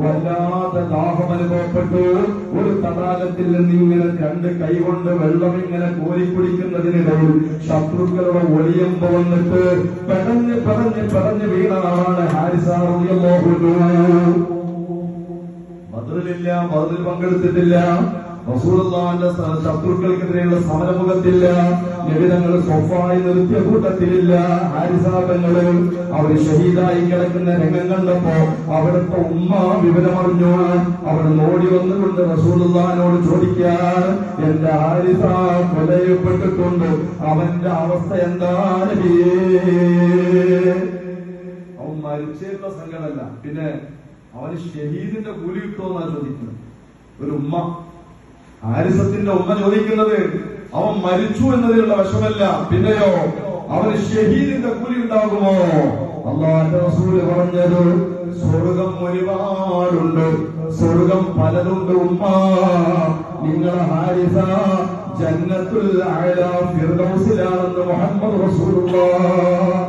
വല്ലാതെ ദാഹം അനുഭവപ്പെട്ടു. ഒരു തടാകത്തിൽ നിന്ന് ഇങ്ങനെ രണ്ട് കൈകൊണ്ട് വെള്ളം ഇങ്ങനെ കോരിക്കുടിക്കുന്നതിനിടയിൽ ശത്രുക്കളുടെ ഒളിയമ്പ് വന്നിട്ട് പെടഞ്ഞ് പെടഞ്ഞ് പെടഞ്ഞ് വീണ ആളാണ് ഹാരിസ റളിയല്ലാഹു അൻഹു. ബദറിലില്ല, ബദറിൽ പങ്കെടുത്തിട്ടില്ല, റസൂലുള്ളാഹിന്റെ ശത്രുക്കൾക്കെതിരെയുള്ള സമരമുഖത്തില്ല, നബിതങ്ങൾ സ്വഫായി നിർത്തിയ കൂട്ടത്തിലില്ല. ഹാരിസാബങ്ങള് അവര് ഷഹീദായി കിടക്കുന്ന രംഗം കണ്ടപ്പോ അവിടുത്തെ ഉമ്മ വിവരമറിഞ്ഞു. അവിടെ ഓടി വന്നുകൊണ്ട് റസൂലുള്ളാഹിനോട് ചോദിക്കാൻ, എന്റെ ഹാരിസ കൊലയപ്പെട്ടിട്ടുണ്ട്, അവന്റെ അവസ്ഥ എന്താണ്? അവൻ മരിച്ചേത്ത സങ്കടമല്ല, പിന്നെ അവന് ഷഹീദിന്റെ കൂലി കിട്ടുമെന്നാണ് ചോദിക്കുന്നത്. ഒരു ഉമ്മ, ഹാരിസത്തിന്റെ ഉമ്മ ചോദിക്കുന്നത് അവൻ മരിച്ചു എന്നതിലുള്ള വശമല്ല, പിന്നെയോ അവന് ഷഹീദിന്റെ കൂലി ഉണ്ടാകുമോ? അല്ലാഹുവിന്റെ റസൂൽ പറഞ്ഞത്, സ്വർഗം ഒരുപാടുണ്ട്, സ്വർഗം പലതുണ്ട് ഉമ്മ. നിങ്ങളെ ഹാരിസ ജന്നത്തുൽ അഅ്ലാ ഫിർദൗസിലാണെന്ന് മുഹമ്മദ് റസൂലുള്ളാഹ്